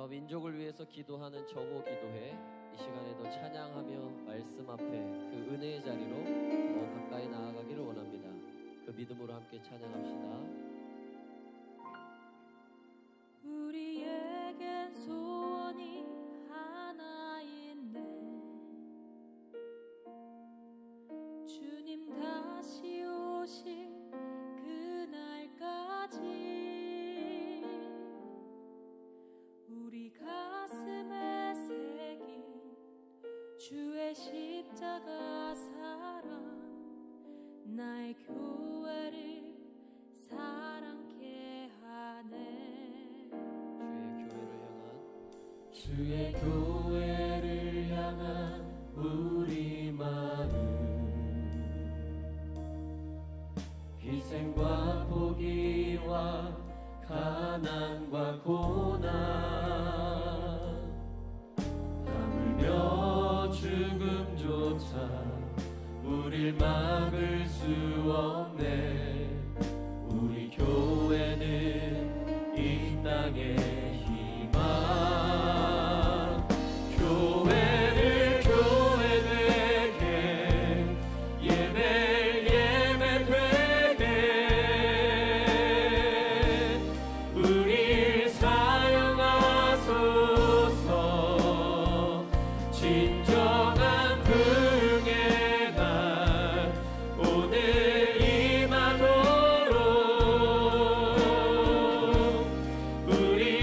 민족을 위해서 기도하는 정오 기도회, 이 시간에도 찬양하며 말씀 앞에 그 은혜의 자리로 더 가까이 나아가기를 원합니다. 그 믿음으로 함께 찬양합시다. 우리에겐 소원이 하나 있네. 주님 다시 오실 그날까지 우리 가슴에 새긴 주의 십자가 사랑, 나의 교회를 사랑케 하네. 주의 교회를 향한 우리 마음, 희생과 포기와 가난과 고난, 하물며 죽음조차 우릴 막을 수 없네. 우리 교회는 이 땅의 희망, 교회를 교회 되게, 예배를 예배 되게 우릴 사용하소서. 진정한 부흥의 날 오늘 임하도록 우리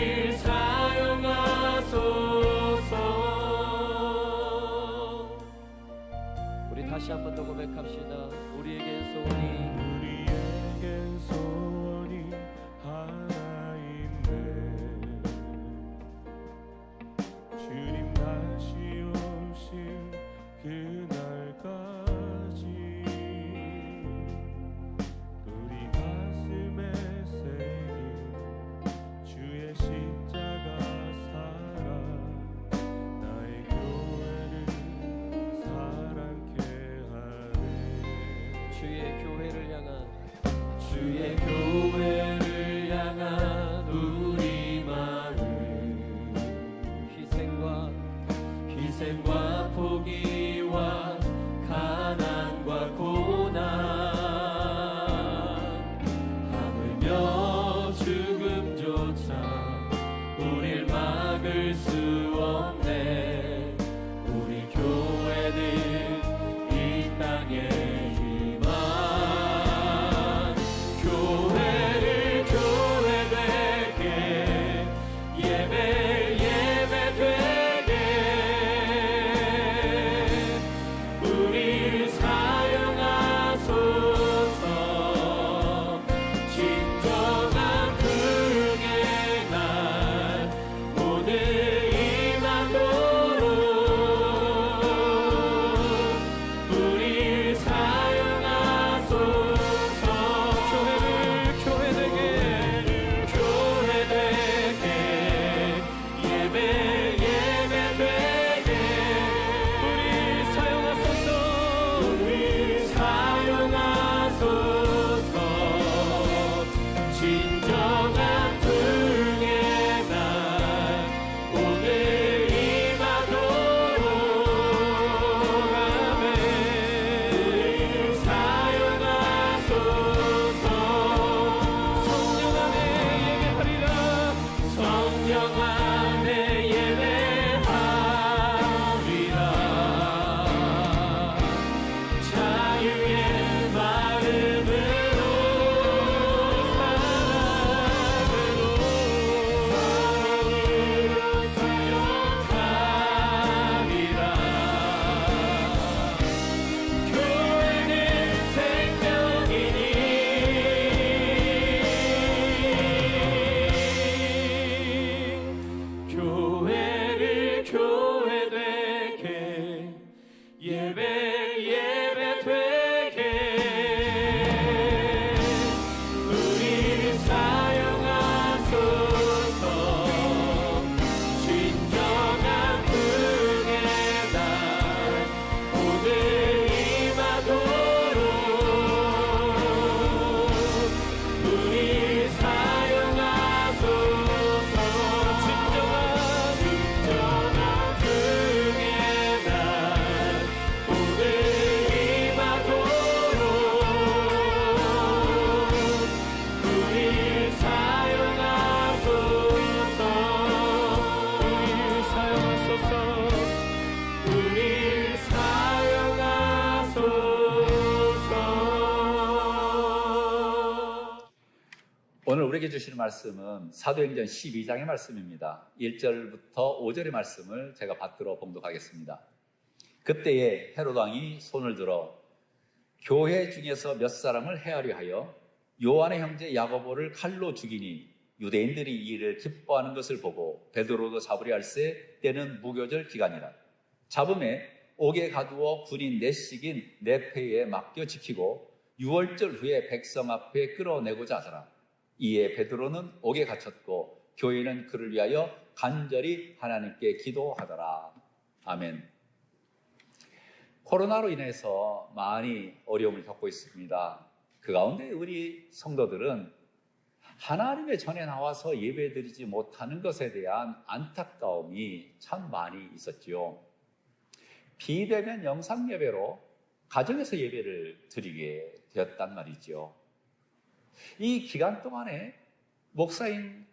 우리에게 주시는 말씀은 사도행전 12장의 말씀입니다. 1절부터 5절의 말씀을 제가 받들어 봉독하겠습니다. 그때에 헤롯 왕이 손을 들어 교회 중에서 몇 사람을 해하려 하여 요한의 형제 야고보를 칼로 죽이니 유대인들이 이 일을 기뻐하는 것을 보고 베드로도 잡으려 할세 때는 무교절 기간이라. 잡음에 옥에 가두어 군인 넷씩인 네페에 맡겨 지키고 6월절 후에 백성 앞에 끌어내고자 하더라. 이에 베드로는 옥에 갇혔고 교회는 그를 위하여 간절히 하나님께 기도하더라. 아멘. 코로나로 인해서 많이 어려움을 겪고 있습니다. 그 가운데 우리 성도들은 하나님의 전에 나와서 예배드리지 못하는 것에 대한 안타까움이 참 많이 있었지요. 비대면 영상 예배로 가정에서 예배를 드리게 되었단 말이죠. 이 기간 동안에 목사인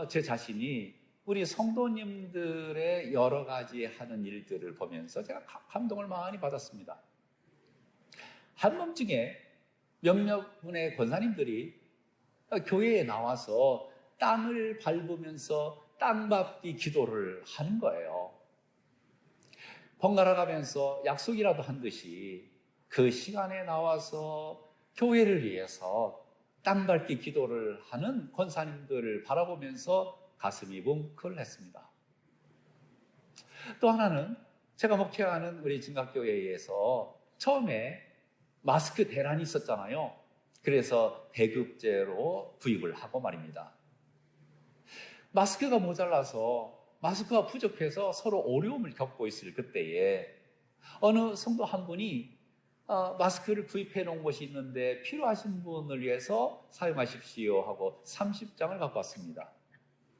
제 자신이 우리 성도님들의 여러 가지 하는 일들을 보면서 제가 감동을 많이 받았습니다. 한 번쯤에 몇몇 분의 권사님들이 교회에 나와서 땅을 밟으면서 땅밟기 기도를 하는 거예요. 번갈아 가면서 약속이라도 한 듯이 그 시간에 나와서 교회를 위해서 땅밟기 기도를 하는 권사님들을 바라보면서 가슴이 뭉클했습니다. 또 하나는 제가 목회하는 우리 진각교회에서 처음에 마스크 대란이 있었잖아요. 그래서 배급제로 구입을 하고 말입니다. 마스크가 모자라서 마스크가 부족해서 서로 어려움을 겪고 있을 그때에 어느 성도 한 분이 마스크를 구입해 놓은 곳이 있는데 필요하신 분을 위해서 사용하십시오 하고 30장을 갖고 왔습니다.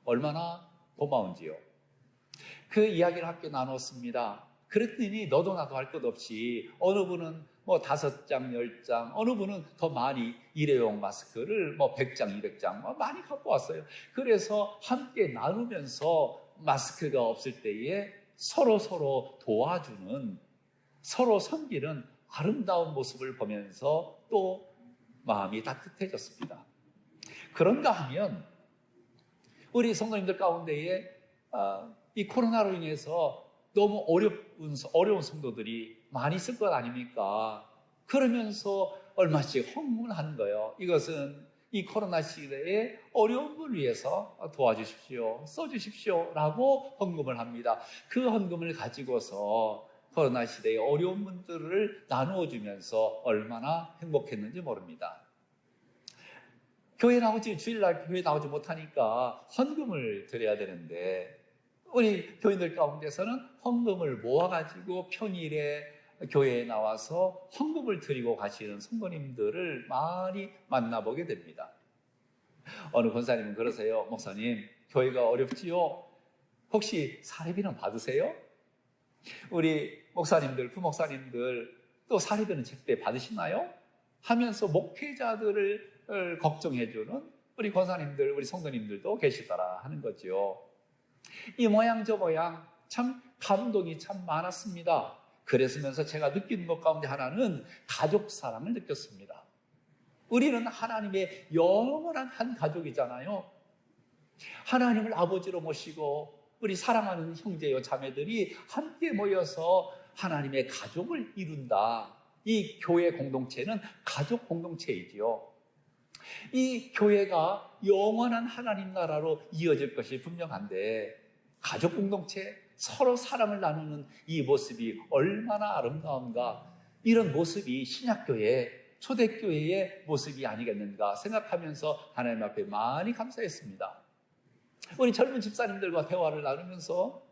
얼마나 고마운지요. 그 이야기를 함께 나눴습니다. 그랬더니 너도 나도 할 것 없이 어느 분은 5장, 10장, 어느 분은 더 많이 일회용 마스크를 100장, 200장 많이 갖고 왔어요. 그래서 함께 나누면서 마스크가 없을 때에 서로 도와주는, 서로 섬기는 아름다운 모습을 보면서 또 마음이 따뜻해졌습니다. 그런가 하면 우리 성도님들 가운데에 이 코로나로 인해서 너무 어려운 성도들이 많이 있을 것 아닙니까? 그러면서 얼마씩 헌금하는 거예요. 이것은 이 코로나 시대에 어려운 분을 위해서 도와주십시오, 써주십시오 라고 헌금을 합니다. 그 헌금을 가지고서 코로나 시대의 어려운 분들을 나누어 주면서 얼마나 행복했는지 모릅니다. 주일날 교회 나오지 못하니까 헌금을 드려야 되는데 우리 교인들 가운데서는 헌금을 모아가지고 평일에 교회에 나와서 헌금을 드리고 가시는 성도님들을 많이 만나보게 됩니다. 어느 권사님은 그러세요. 목사님, 교회가 어렵지요? 혹시 사례비는 받으세요? 우리 목사님들, 부목사님들 또 사례비는 제때 받으시나요? 하면서 목회자들을 걱정해주는 우리 권사님들, 우리 성도님들도 계시더라 하는 거죠. 이 모양 저 모양 참 감동이 참 많았습니다. 그랬으면서 제가 느끼는 것 가운데 하나는 가족 사랑을 느꼈습니다. 우리는 하나님의 영원한 한 가족이잖아요. 하나님을 아버지로 모시고 우리 사랑하는 형제요 자매들이 함께 모여서 하나님의 가족을 이룬다. 이 교회 공동체는 가족 공동체이지요. 이 교회가 영원한 하나님 나라로 이어질 것이 분명한데 가족 공동체, 서로 사랑을 나누는 이 모습이 얼마나 아름다운가. 이런 모습이 신약교회, 초대교회의 모습이 아니겠는가 생각하면서 하나님 앞에 많이 감사했습니다. 우리 젊은 집사님들과 대화를 나누면서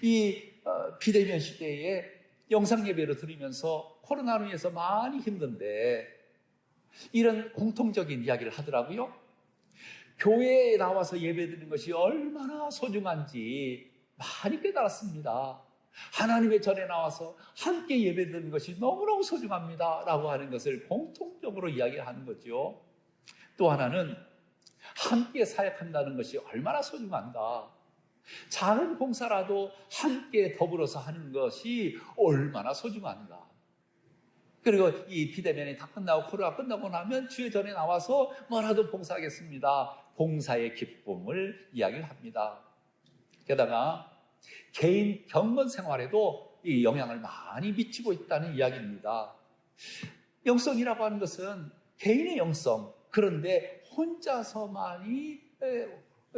이 비대면 시대에 영상 예배를 드리면서 코로나로 인해서 많이 힘든데 이런 공통적인 이야기를 하더라고요. 교회에 나와서 예배드리는 것이 얼마나 소중한지 많이 깨달았습니다. 하나님의 전에 나와서 함께 예배드리는 것이 너무너무 소중합니다 라고 하는 것을 공통적으로 이야기하는 거죠. 또 하나는 함께 사역한다는 것이 얼마나 소중한가. 작은 봉사라도 함께 더불어서 하는 것이 얼마나 소중한가. 그리고 이 비대면이 다 끝나고 코로나 끝나고 나면 주의 전에 나와서 뭐라도 봉사하겠습니다. 봉사의 기쁨을 이야기를 합니다. 게다가 개인 경건 생활에도 이 영향을 많이 미치고 있다는 이야기입니다. 영성이라고 하는 것은 개인의 영성, 그런데 혼자서만이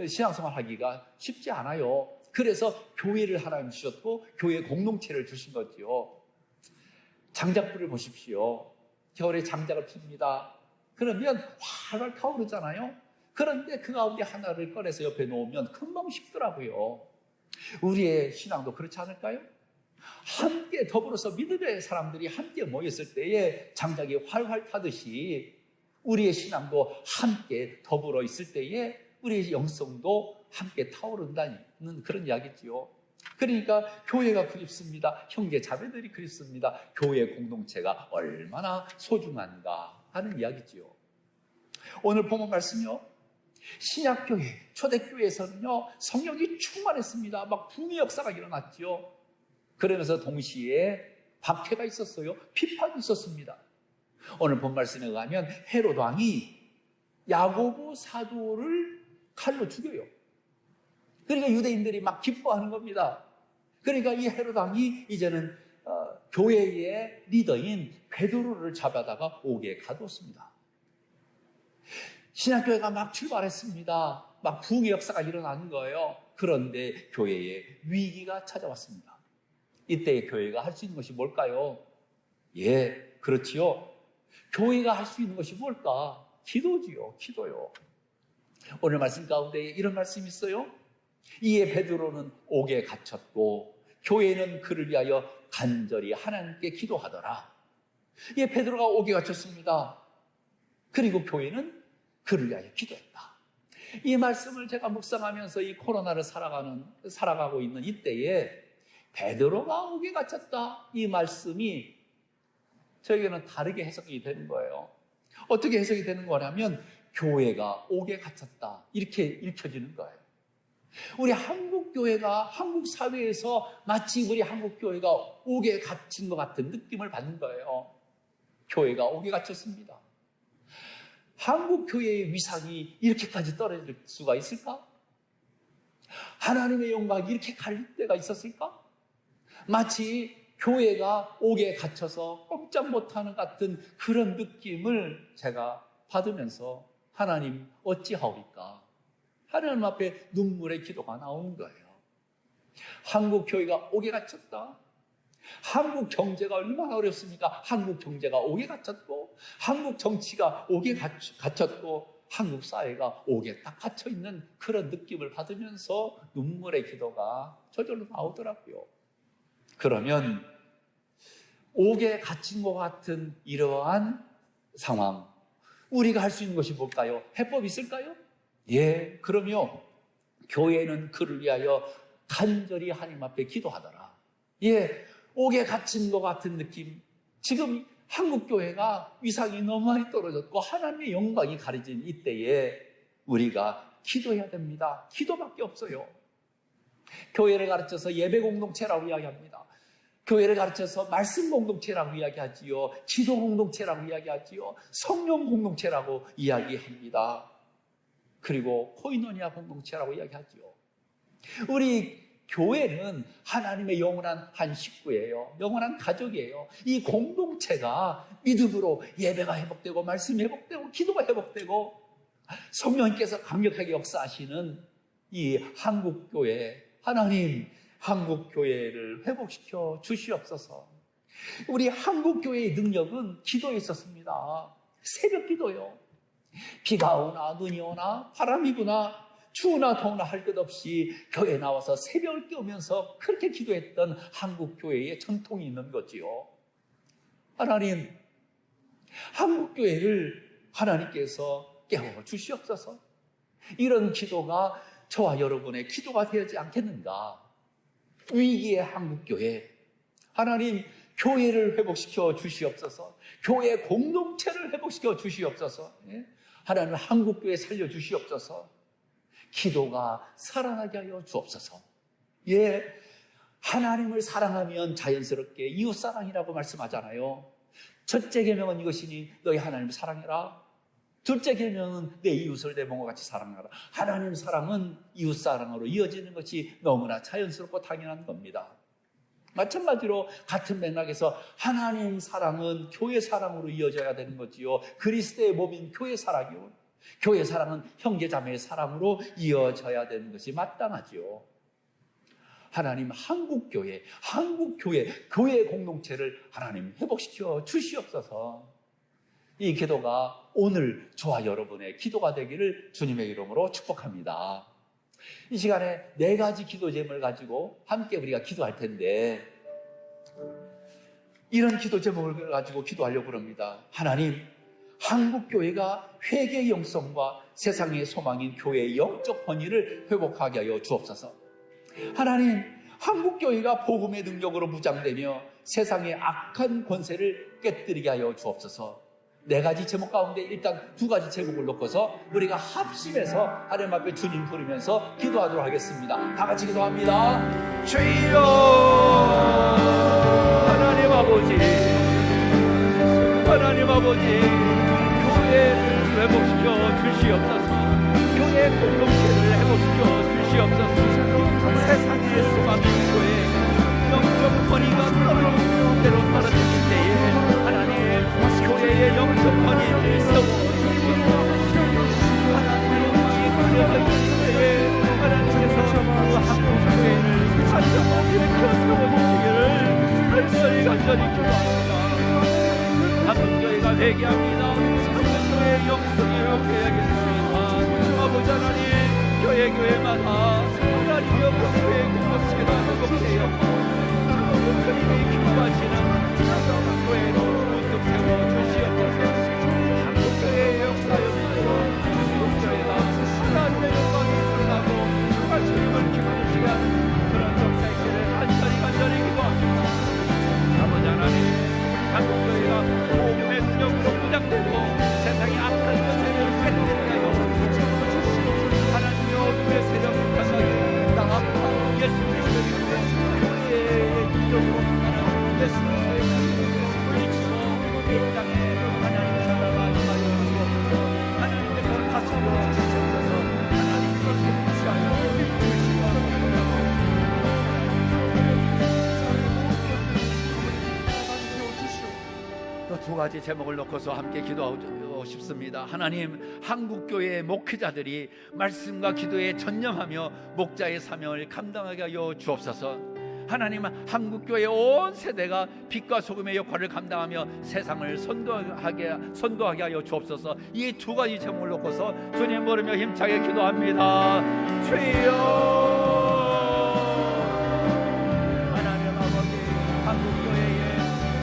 신앙생활 하기가 쉽지 않아요. 그래서 교회를 하나님 주셨고 교회 공동체를 주신 거죠. 장작불을 보십시오. 겨울에 장작을 핍니다. 그러면 활활 타오르잖아요. 그런데 그 가운데 하나를 꺼내서 옆에 놓으면 금방 식더라고요. 우리의 신앙도 그렇지 않을까요? 함께 더불어서 믿음의 사람들이 함께 모였을 때에 장작이 활활 타듯이 우리의 신앙도 함께 더불어 있을 때에 우리의 영성도 함께 타오른다는 그런 이야기지요. 그러니까 교회가 그립습니다. 형제 자매들이 그립습니다. 교회 공동체가 얼마나 소중한가 하는 이야기지요. 오늘 본문 말씀요, 신약교회, 초대교회에서는요 성령이 충만했습니다. 막 붕의 역사가 일어났지요. 그러면서 동시에 박해가 있었어요. 비판이 있었습니다. 오늘 본 말씀에 의하면 헤롯 왕이 야고보 사도를 칼로 죽여요. 그러니까 유대인들이 막 기뻐하는 겁니다. 그러니까 이 헤롯 왕이 이제는 교회의 리더인 베드로를 잡아다가 옥에 가두었습니다. 신약교회가 막 출발했습니다. 막 부흥의 역사가 일어나는 거예요. 그런데 교회에 위기가 찾아왔습니다. 이때의 교회가 할 수 있는 것이 뭘까요? 예, 그렇지요. 교회가 할 수 있는 것이 뭘까? 기도지요. 기도요. 오늘 말씀 가운데 이런 말씀이 있어요. 이에 베드로는 옥에 갇혔고 교회는 그를 위하여 간절히 하나님께 기도하더라. 예, 베드로가 옥에 갇혔습니다. 그리고 교회는 그를 위하여 기도했다. 이 말씀을 제가 묵상하면서 이 코로나를 살아가고 있는 이때에 베드로가 옥에 갇혔다. 이 말씀이 저에게는 다르게 해석이 되는 거예요. 어떻게 해석이 되는 거냐면 교회가 옥에 갇혔다. 이렇게 읽혀지는 거예요. 우리 한국교회가 한국 사회에서 마치 우리 한국교회가 옥에 갇힌 것 같은 느낌을 받는 거예요. 교회가 옥에 갇혔습니다. 한국교회의 위상이 이렇게까지 떨어질 수가 있을까? 하나님의 영광이 이렇게 갈 때가 있었을까? 마치 교회가 옥에 갇혀서 꼼짝 못하는 같은 그런 느낌을 제가 받으면서 하나님 어찌하오리까? 하나님 앞에 눈물의 기도가 나오는 거예요. 한국 교회가 옥에 갇혔다. 한국 경제가 얼마나 어렵습니까? 한국 경제가 옥에 갇혔고, 한국 정치가 옥에 갇혔고, 한국 사회가 옥에 딱 갇혀있는 그런 느낌을 받으면서 눈물의 기도가 저절로 나오더라고요. 그러면 옥에 갇힌 것 같은 이러한 상황, 우리가 할 수 있는 것이 뭘까요? 해법이 있을까요? 예, 그럼요. 교회는 그를 위하여 간절히 하나님 앞에 기도하더라. 예, 옥에 갇힌 것 같은 느낌. 지금 한국교회가 위상이 너무 많이 떨어졌고 하나님의 영광이 가려진 이때에 우리가 기도해야 됩니다. 기도밖에 없어요. 교회를 가르쳐서 예배 공동체라고 이야기합니다. 교회를 가르쳐서 말씀 공동체라고 이야기하지요. 기도 공동체라고 이야기하지요. 성령 공동체라고 이야기합니다. 그리고 코이노니아 공동체라고 이야기하지요. 우리 교회는 하나님의 영원한 한 식구예요. 영원한 가족이에요. 이 공동체가 믿음으로 예배가 회복되고 말씀이 회복되고 기도가 회복되고 성령님께서 강력하게 역사하시는 이 한국교회, 하나님 한국교회를 회복시켜 주시옵소서. 우리 한국교회의 능력은 기도에 있었습니다. 새벽 기도요. 비가 오나 눈이 오나 바람이 부나 추우나 더우나 할 것 없이 교회에 나와서 새벽을 깨우면서 그렇게 기도했던 한국교회의 전통이 있는 거지요. 하나님, 한국교회를 하나님께서 깨워 주시옵소서. 이런 기도가 저와 여러분의 기도가 되지 않겠는가? 위기의 한국교회, 하나님 교회를 회복시켜 주시옵소서. 교회 공동체를 회복시켜 주시옵소서. 하나님 한국교회 살려 주시옵소서. 기도가 살아나게 하여 주옵소서. 예, 하나님을 사랑하면 자연스럽게 이웃사랑이라고 말씀하잖아요. 첫째 계명은 이것이니 너희 하나님을 사랑해라. 둘째 계명은 내 이웃을 내 몸과 같이 사랑하라. 하나님 사랑은 이웃 사랑으로 이어지는 것이 너무나 자연스럽고 당연한 겁니다. 마찬가지로 같은 맥락에서 하나님 사랑은 교회 사랑으로 이어져야 되는 거지요. 그리스도의 몸인 교회 사랑이요. 교회 사랑은 형제자매의 사랑으로 이어져야 되는 것이 마땅하지요. 하나님 한국교회, 교회 공동체를 하나님 회복시켜 주시옵소서. 이 기도가 오늘 저와 여러분의 기도가 되기를 주님의 이름으로 축복합니다. 이 시간에 4가지 기도 제목을 가지고 함께 우리가 기도할 텐데, 이런 기도 제목을 가지고 기도하려고 합니다. 하나님, 한국교회가 회개의 영성과 세상의 소망인 교회의 영적 번위를 회복하게 하여 주옵소서. 하나님, 한국교회가 복음의 능력으로 무장되며 세상의 악한 권세를 깨뜨리게 하여 주옵소서. 4가지 제목 가운데 일단 2가지 제목을 놓고서 우리가 합심해서 하나님 앞에 주님 부르면서 기도하도록 하겠습니다. 다 같이 기도합니다. 주여, 하나님 아버지, 교회를 회복시켜 주시옵소서. 교회 공동체를 회복시켜 주시옵소서. 세상의 소망인 교회 영적 권위가 떨어지는 대로 떨어질 때에 하나님 교회의 영적 권위를 하나님의 하나님께서 한국교회를 간절히 일으켜 세워주시기를 간절히 기도합니다. 한국교회가 회개합니다. 한국교회의 영성이 회복해야겠습니다. 아버지 하나님, 교회마다 하나님의 교회 공동체가 회복되어 하나님이 기뻐하시는 한국교회로 문득 세워주시옵소서. 한국교회의 역사였으므로 한국교회가 하나님의 영광이 드러나고 정말 주님을 기뻐하시게 하는 그런 역사이기를 간절히 기도합니다. 아버지 하나님, 한국교회가 복음의 능력으로 무장되고 세상의 악한 것들을 깨뜨리게 하여 주시옵소서. 하나님의 어둠의 세력 강하게 나아가 예수 그리스도의 교회의 이름으로 예수 그리스도의 이름으로 물리치고 이 땅에 하나님 나라가 임하여 주옵소서. 하나님께서 다스려 주시옵소서. 하나님께서 통치하여 또 2가지 제목을 놓고서 함께 기도하고 싶습니다. 하나님, 한국교회의 목회자들이 말씀과 기도에 전념하며 목자의 사명을 감당하게 하여 주옵소서. 하나님, 한국교회 온 세대가 빛과 소금의 역할을 감당하며 세상을 선도하게 하여 주옵소서. 이 2가지 제목을 놓고서 주님 부르며 힘차게 기도합니다. 주여, 하나님 아버지, 한국교회의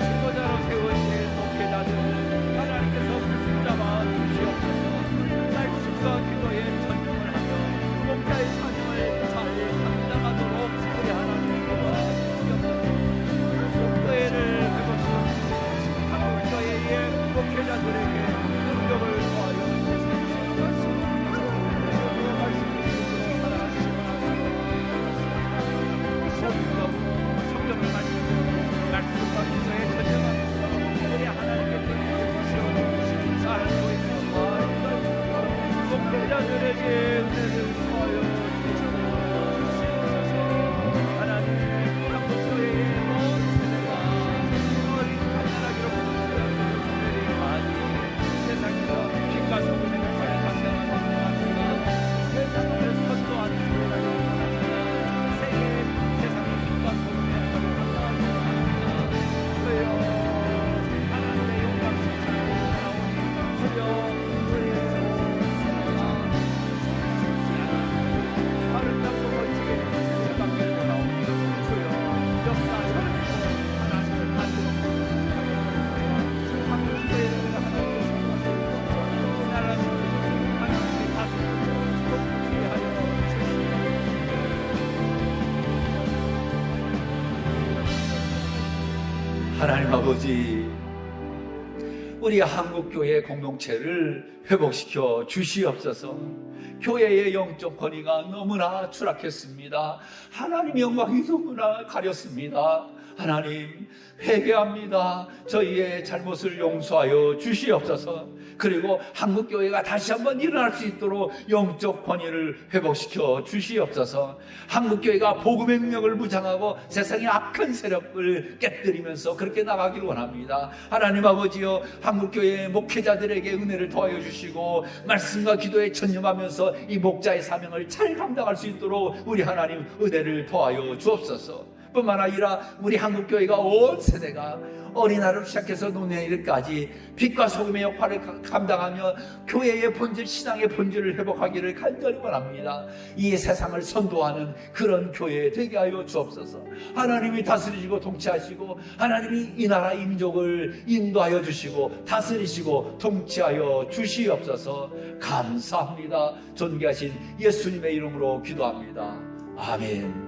지도자로 세우신 목회자들 하나님께서 붙잡아 주시옵소서. 말씀과 기도에 전념을 하며 목자의 사명을 잘 감당하도록 우리 하나님께서 목회를 회복시켜 한국교회의 목회자들에게 능력을 더하여 주시옵소서. 성경을 말씀과 기도에 전념하며 우리 하나님께 드리시옵소서. 목회자들에게 은혜를 더하여 주시옵소서. 하나님, 한국교회의 온 세대가 어린 간절하기로 부르시는 많이 세상에서 빛과 소금의 역할을 감당하는 하나님과 세상을 선도하는 하나님, 세상의 빛과 소금의 역할을 감당하는 하나님, 주여 하나님의 영광스러운 주여 아름답고 멋지게 주님밖에 나옵니다. 주여 역사하시는 하나님을 만들어 한국교회를 하나님께서 나라를 하나님의 다스림을 높게 하여 주시옵소서. 하나님 아버지, 우리 한국교회 공동체를 회복시켜 주시옵소서. 교회의 영적 권위가 너무나 추락했습니다. 하나님 영광이 너무나 가렸습니다. 하나님, 회개합니다. 저희의 잘못을 용서하여 주시옵소서. 그리고 한국교회가 다시 한번 일어날 수 있도록 영적 권위를 회복시켜 주시옵소서. 한국교회가 복음의 능력을 무장하고 세상의 악한 세력을 깨뜨리면서 그렇게 나가기를 원합니다. 하나님 아버지여, 한국교회의 목회자들에게 은혜를 더하여 주시고 말씀과 기도에 전념하면서 이 목자의 사명을 잘 감당할 수 있도록 우리 하나님 은혜를 더하여 주옵소서. 뿐만 아니라 우리 한국교회가 온 세대가 어린아이로 시작해서 노년일까지 빛과 소금의 역할을 감당하며 교회의 본질, 신앙의 본질을 회복하기를 간절히 원합니다. 이 세상을 선도하는 그런 교회 되게 하여 주옵소서. 하나님이 다스리시고 통치하시고 하나님이 이 나라 이 민족을 인도하여 주시고 다스리시고 통치하여 주시옵소서. 감사합니다. 존귀하신 예수님의 이름으로 기도합니다. 아멘.